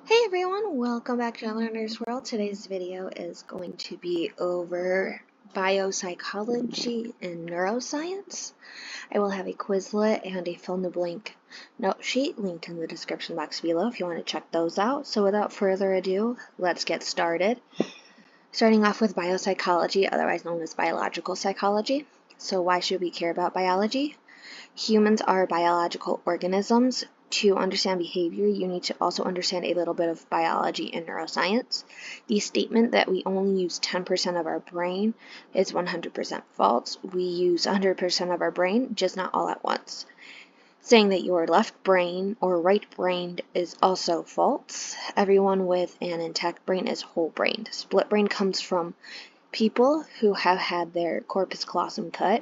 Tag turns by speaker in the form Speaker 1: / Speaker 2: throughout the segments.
Speaker 1: Hey everyone, welcome back to Learner's World. Today's video is going to be over biopsychology and neuroscience. I will have a Quizlet and a fill-in-the-blank note sheet linked in the description box below if you want to check those out. So without further ado, let's get started. Starting off with biopsychology, otherwise known as biological psychology. So why should we care about biology? Humans are biological organisms. To understand behavior, you need to also understand a little bit of biology and neuroscience. The statement that we only use 10% of our brain is 100% false. We use 100% of our brain, just not all at once. Saying that you are left brain or right-brained is also false. Everyone with an intact brain is whole-brained. Split brain comes from people who have had their corpus callosum cut.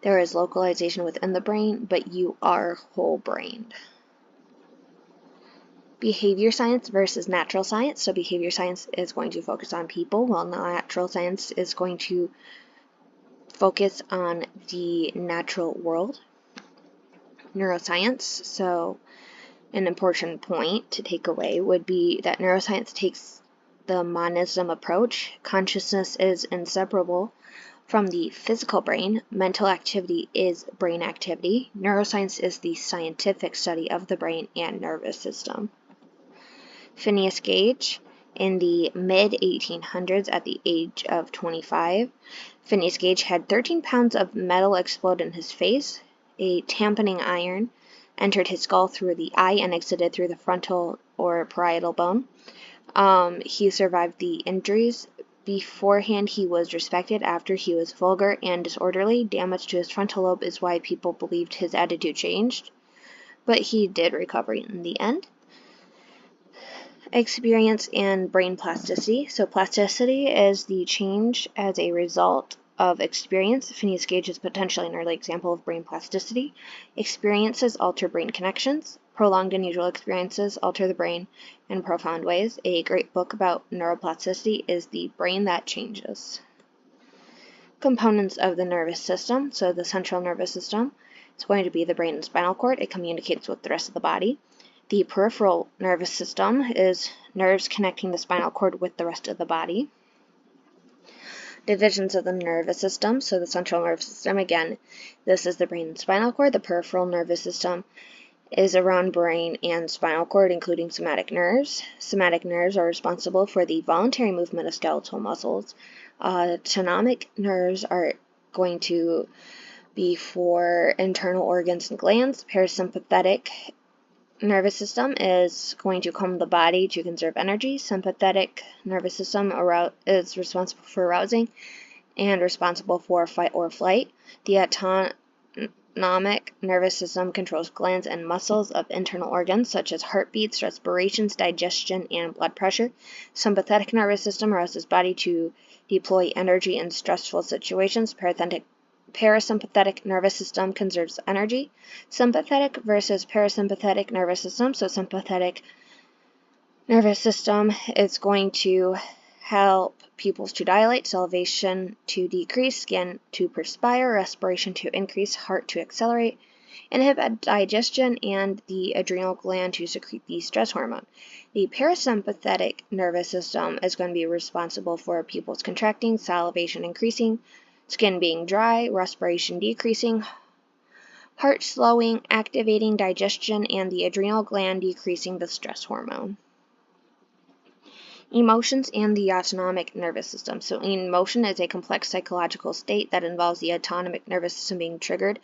Speaker 1: There is localization within the brain, but you are whole-brained. Behavior science versus natural science. So behavior science is going to focus on people, while natural science is going to focus on the natural world. Neuroscience. So an important point to take away would be that neuroscience takes the monism approach. Consciousness is inseparable from the physical brain. Mental activity is brain activity. Neuroscience is the scientific study of the brain and nervous system. Phineas Gage, in the mid-1800s at the age of 25, Phineas Gage had 13 pounds of metal explode in his face. A tamponing iron entered his skull through the eye and exited through the frontal or parietal bone. He survived the injuries. Beforehand, he was respected. After, he was vulgar and disorderly. Damage to his frontal lobe is why people believed his attitude changed. But he did recover in the end. Experience and brain plasticity. So plasticity is the change as a result of experience. Phineas Gage is potentially an early example of brain plasticity. Experiences alter brain connections. Prolonged unusual experiences alter the brain in profound ways. A great book about neuroplasticity is The Brain That Changes. Components of the nervous system. So the central nervous system is going to be the brain and spinal cord. It communicates with the rest of the body. The peripheral nervous system is nerves connecting the spinal cord with the rest of the body. Divisions of the nervous system. So the central nervous system, again, this is the brain and spinal cord. The peripheral nervous system is around brain and spinal cord, including somatic nerves. Somatic nerves are responsible for the voluntary movement of skeletal muscles. Autonomic nerves are going to be for internal organs and glands. Parasympathetic nervous system is going to calm the body to conserve energy. Sympathetic nervous system is responsible for arousing and responsible for fight or flight. The autonomic nervous system controls glands and muscles of internal organs such as heartbeats, respirations, digestion, and blood pressure. Sympathetic nervous system arouses body to deploy energy in stressful situations. Parasympathetic nervous system conserves energy. Sympathetic versus parasympathetic nervous system. So sympathetic nervous system is going to help pupils to dilate, salivation to decrease, skin to perspire, respiration to increase, heart to accelerate, inhibit digestion, and the adrenal gland to secrete the stress hormone. The parasympathetic nervous system is going to be responsible for pupils contracting, salivation increasing, skin being dry, respiration decreasing, heart slowing, activating digestion, and the adrenal gland decreasing the stress hormone. Emotions and the autonomic nervous system. So emotion is a complex psychological state that involves the autonomic nervous system being triggered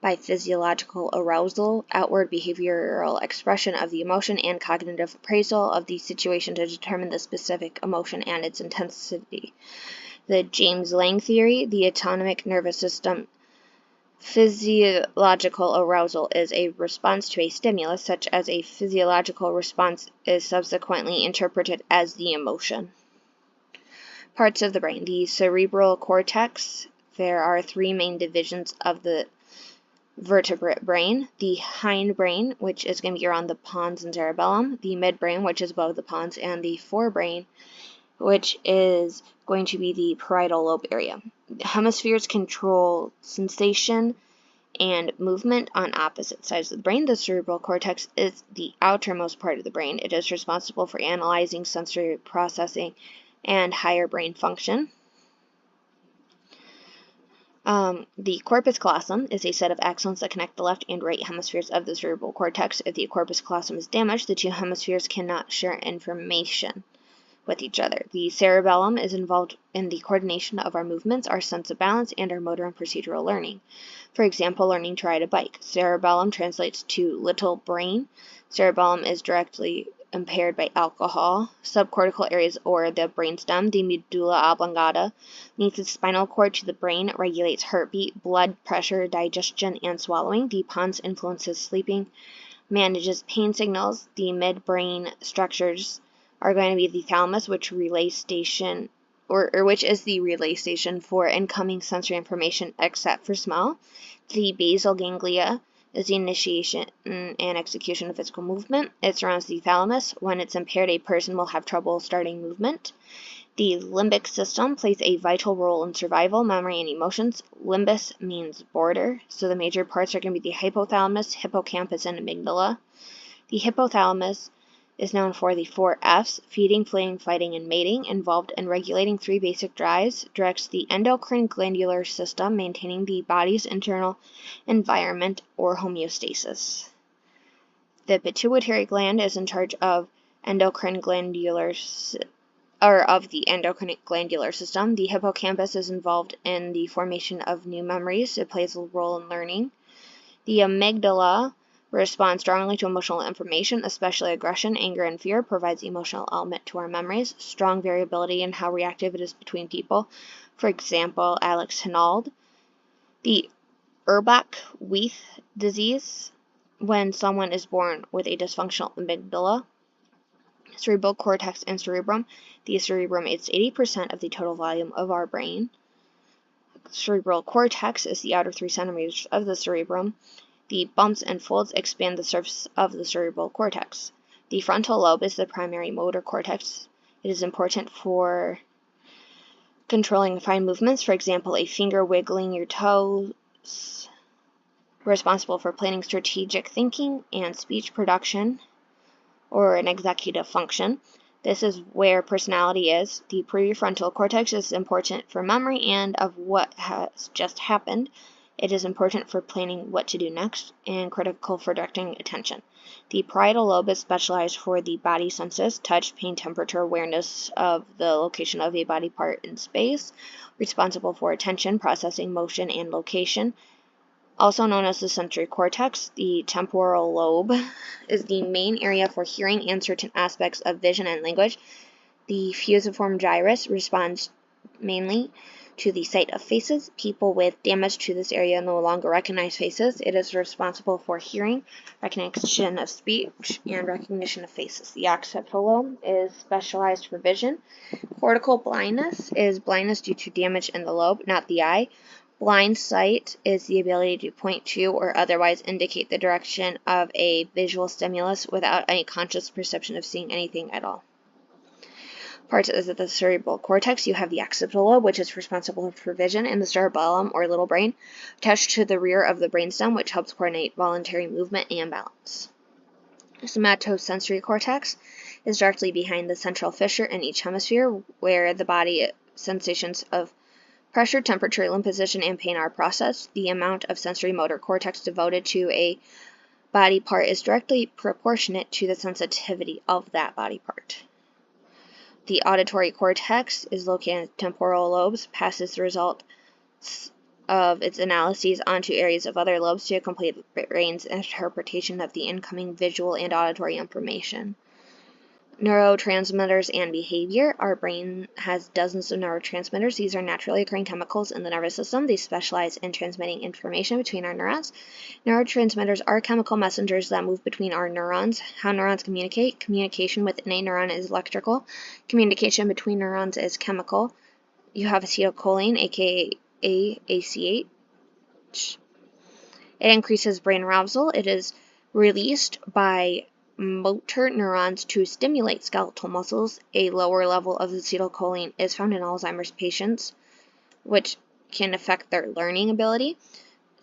Speaker 1: by physiological arousal, outward behavioral expression of the emotion, and cognitive appraisal of the situation to determine the specific emotion and its intensity. The James Lange theory, the autonomic nervous system physiological arousal is a response to a stimulus, such as a physiological response is subsequently interpreted as the emotion. Parts of the brain. The cerebral cortex. There are three main divisions of the vertebrate brain. The hindbrain, which is going to be around the pons and cerebellum. The midbrain, which is above the pons, and the forebrain, which is going to be the parietal lobe area. Hemispheres control sensation and movement on opposite sides of the brain. The cerebral cortex is the outermost part of the brain. It is responsible for analyzing, sensory processing, and higher brain function. The corpus callosum is a set of axons that connect the left and right hemispheres of the cerebral cortex. If the corpus callosum is damaged, the two hemispheres cannot share information with each other. The cerebellum is involved in the coordination of our movements, our sense of balance, and our motor and procedural learning. For example, learning to ride a bike. Cerebellum translates to little brain. Cerebellum is directly impaired by alcohol. Subcortical areas, or the brainstem, the medulla oblongata, links the spinal cord to the brain, regulates heartbeat, blood pressure, digestion, and swallowing. The pons influences sleeping, manages pain signals. The midbrain structures are going to be the thalamus, which which is the relay station for incoming sensory information except for smell. The basal ganglia is the initiation and execution of physical movement. It surrounds the thalamus. When it's impaired, a person will have trouble starting movement. The limbic system plays a vital role in survival, memory, and emotions. Limbus means border, so the major parts are going to be the hypothalamus, hippocampus, and amygdala. The hypothalamus is known for the 4 F's: feeding, fleeing, fighting, and mating, involved in regulating 3 basic drives, directs the endocrine glandular system, maintaining the body's internal environment or homeostasis. The pituitary gland is in charge of the endocrine glandular system. The hippocampus is involved in the formation of new memories. It plays a role in learning. The amygdala responds strongly to emotional information, especially aggression, anger, and fear, provides the emotional element to our memories. Strong variability in how reactive it is between people. For example, Alex Hinault. The Urbach-Wiethe disease, when someone is born with a dysfunctional amygdala. Cerebral cortex and cerebrum. The cerebrum is 80% of the total volume of our brain. Cerebral cortex is the outer 3 centimeters of the cerebrum. The bumps and folds expand the surface of the cerebral cortex. The frontal lobe is the primary motor cortex. It is important for controlling fine movements, for example, a finger wiggling your toes, responsible for planning, strategic thinking, and speech production, or an executive function. This is where personality is. The prefrontal cortex is important for memory and of what has just happened. It is important for planning what to do next and critical for directing attention. The parietal lobe is specialized for the body senses: touch, pain, temperature, awareness of the location of a body part in space, responsible for attention, processing, motion, and location. Also known as the sensory cortex, the temporal lobe is the main area for hearing and certain aspects of vision and language. The fusiform gyrus responds mainly to the sight of faces. People with damage to this area no longer recognize faces. It is responsible for hearing, recognition of speech, and recognition of faces. The occipital lobe is specialized for vision. Cortical blindness is blindness due to damage in the lobe, not the eye. Blind sight is the ability to point to or otherwise indicate the direction of a visual stimulus without any conscious perception of seeing anything at all. Parts of the cerebral cortex: you have the occipital lobe, which is responsible for vision, and the cerebellum, or little brain, attached to the rear of the brainstem, which helps coordinate voluntary movement and balance. The somatosensory cortex is directly behind the central fissure in each hemisphere, where the body sensations of pressure, temperature, limb position, and pain are processed. The amount of sensory motor cortex devoted to a body part is directly proportionate to the sensitivity of that body part. The auditory cortex is located in the temporal lobes, passes the results of its analyses onto areas of other lobes to complete the brain's interpretation of the incoming visual and auditory information. Neurotransmitters and behavior. Our brain has dozens of neurotransmitters. These are naturally occurring chemicals in the nervous system. They specialize in transmitting information between our neurons. Neurotransmitters are chemical messengers that move between our neurons. How neurons communicate. Communication within a neuron is electrical. Communication between neurons is chemical. You have acetylcholine, aka ACH. It increases brain arousal. It is released by motor neurons to stimulate skeletal muscles. A lower level of acetylcholine is found in Alzheimer's patients, which can affect their learning ability.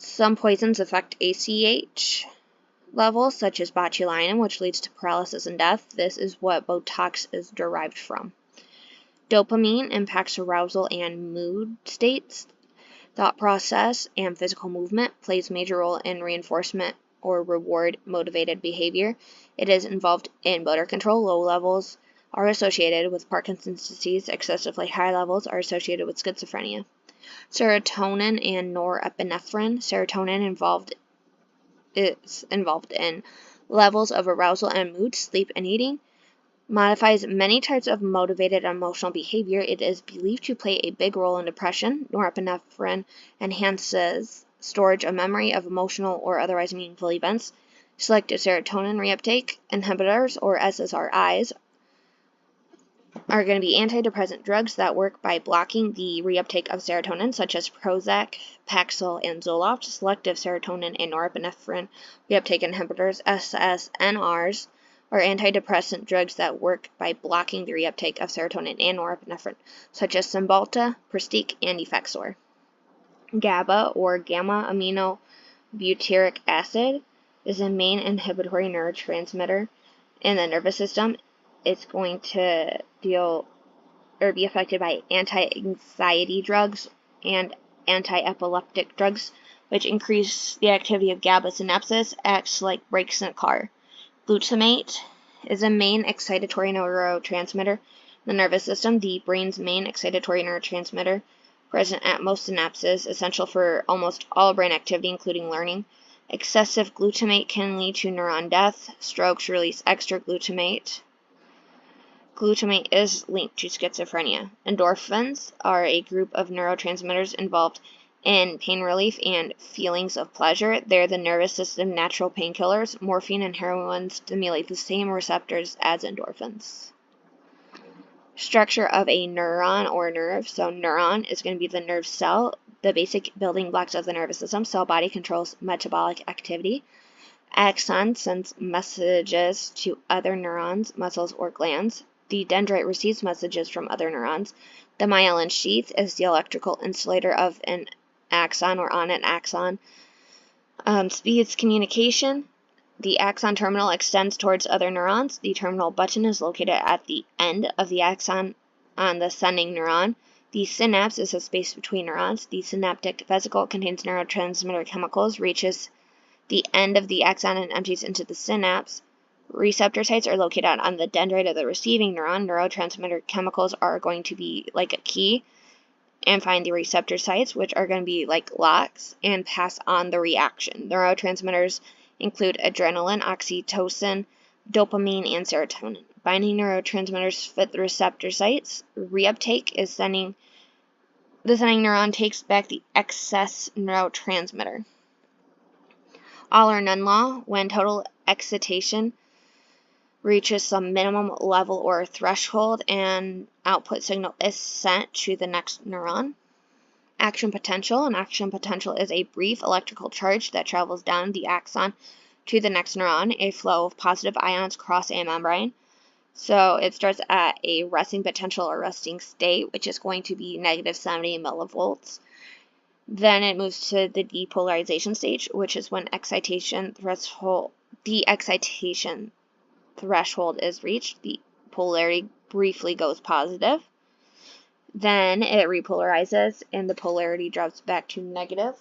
Speaker 1: Some poisons affect ACH levels, such as botulinum, which leads to paralysis and death. This is what Botox is derived from. Dopamine impacts arousal and mood states. Thought process and physical movement plays a major role in reinforcement or reward-motivated behavior. It is involved in motor control. Low levels are associated with Parkinson's disease. Excessively high levels are associated with schizophrenia. Serotonin and norepinephrine. Serotonin is involved in levels of arousal and mood, sleep, and eating. Modifies many types of motivated emotional behavior. It is believed to play a big role in depression. Norepinephrine enhances storage of memory of emotional or otherwise meaningful events. Selective serotonin reuptake inhibitors, or SSRIs, are going to be antidepressant drugs that work by blocking the reuptake of serotonin, such as Prozac, Paxil, and Zoloft. Selective serotonin and norepinephrine reuptake inhibitors, SSNRs, are antidepressant drugs that work by blocking the reuptake of serotonin and norepinephrine, such as Cymbalta, Pristiq, and Effexor. GABA, or gamma-aminobutyric acid, is a main inhibitory neurotransmitter in the nervous system. It's going to be affected by anti-anxiety drugs and anti-epileptic drugs, which increase the activity of GABA synapses, acts like brakes in a car. Glutamate is a main excitatory neurotransmitter in the nervous system, the brain's main excitatory neurotransmitter, present at most synapses, essential for almost all brain activity, including learning. Excessive glutamate can lead to neuron death. Strokes release extra glutamate. Glutamate is linked to schizophrenia. Endorphins are a group of neurotransmitters involved in pain relief and feelings of pleasure. They're the nervous system natural painkillers. Morphine and heroin stimulate the same receptors as endorphins. Structure of a neuron or nerve. So neuron is going to be the nerve cell, the basic building blocks of the nervous system. Cell body controls metabolic activity. Axon sends messages to other neurons, muscles, or glands. The dendrite receives messages from other neurons. The myelin sheath is the electrical insulator of an axon or on an axon. Speeds communication. The axon terminal extends towards other neurons. The terminal button is located at the end of the axon on the sending neuron. The synapse is a space between neurons. The synaptic vesicle contains neurotransmitter chemicals, reaches the end of the axon and empties into the synapse. Receptor sites are located on the dendrite of the receiving neuron. Neurotransmitter chemicals are going to be like a key and find the receptor sites, which are going to be like locks, and pass on the reaction. Neurotransmitters include adrenaline, oxytocin, dopamine, and serotonin. Binding neurotransmitters fit the receptor sites. Reuptake is the sending neuron takes back the excess neurotransmitter. All or none law. When total excitation reaches some minimum level or threshold, an output signal is sent to the next neuron. Action potential. An action potential is a brief electrical charge that travels down the axon to the next neuron. A flow of positive ions cross a membrane. So it starts at a resting potential or resting state, which is going to be negative 70 millivolts. Then it moves to the depolarization stage, which is when the excitation threshold is reached. The polarity briefly goes positive. Then it repolarizes and the polarity drops back to negative.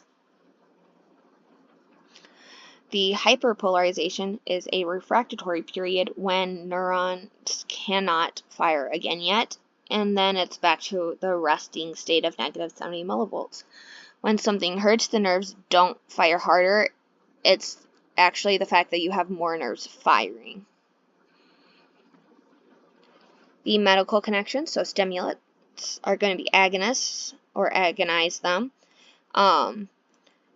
Speaker 1: The hyperpolarization is a refractory period when neurons cannot fire again yet, and then it's back to the resting state of negative 70 millivolts. When something hurts, the nerves don't fire harder. It's actually the fact that you have more nerves firing. The medical connection, so stimulants are going to be agonists or agonize them.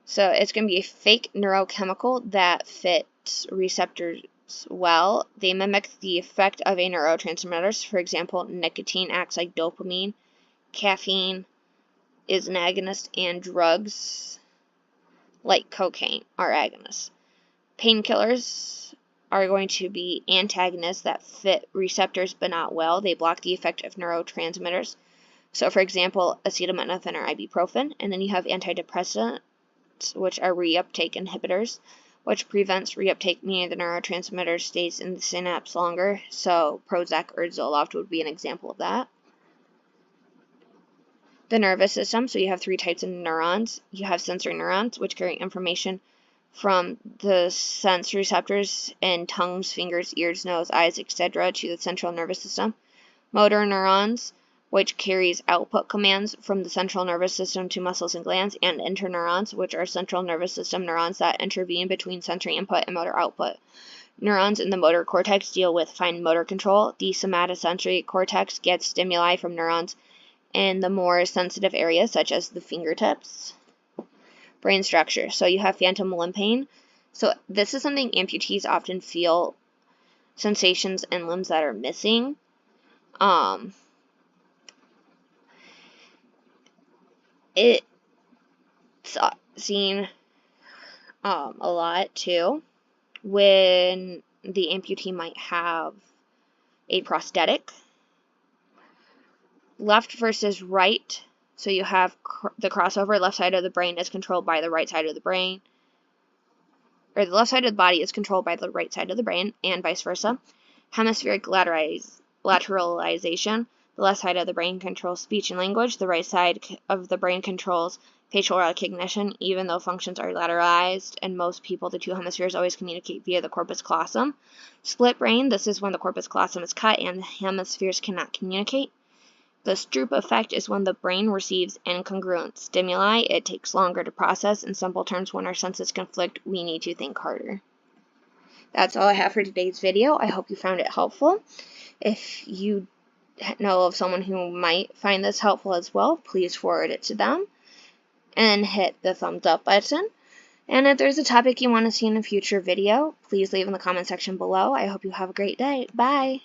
Speaker 1: So it's going to be a fake neurochemical that fits receptors well. They mimic the effect of a neurotransmitter. For example, nicotine acts like dopamine. Caffeine is an agonist, and drugs like cocaine are agonists. Painkillers are going to be antagonists that fit receptors but not well. They block the effect of neurotransmitters. So, for example, acetaminophen or ibuprofen. And then you have antidepressants neurons, which are reuptake inhibitors, which prevents reuptake, meaning the neurotransmitter stays in the synapse longer. So Prozac or Zoloft would be an example of that. The nervous system, so you have 3 types of neurons. You have sensory neurons, which carry information from the sense receptors in tongues, fingers, ears, nose, eyes, etc. to the central nervous system. Motor neurons, which carries output commands from the central nervous system to muscles and glands, and interneurons, which are central nervous system neurons that intervene between sensory input and motor output. Neurons in the motor cortex deal with fine motor control. The somatosensory cortex gets stimuli from neurons in the more sensitive areas, such as the fingertips. Brain structure. So you have phantom limb pain. So this is something amputees often feel, sensations in limbs that are missing. It's seen a lot too when the amputee might have a prosthetic. Left versus right, so you have the crossover. Left side of the brain is controlled by the right side of the brain, or the left side of the body is controlled by the right side of the brain, and vice versa. Hemispheric lateralization. The left side of the brain controls speech and language. The right side of the brain controls facial recognition, even though functions are lateralized. And most people, the 2 hemispheres always communicate via the corpus callosum. Split brain. This is when the corpus callosum is cut and the hemispheres cannot communicate. The Stroop effect is when the brain receives incongruent stimuli. It takes longer to process. In simple terms, when our senses conflict, we need to think harder. That's all I have for today's video. I hope you found it helpful. If you know of someone who might find this helpful as well, please forward it to them and hit the thumbs up button. And if there's a topic you want to see in a future video, please leave in the comment section below. I hope you have a great day. Bye!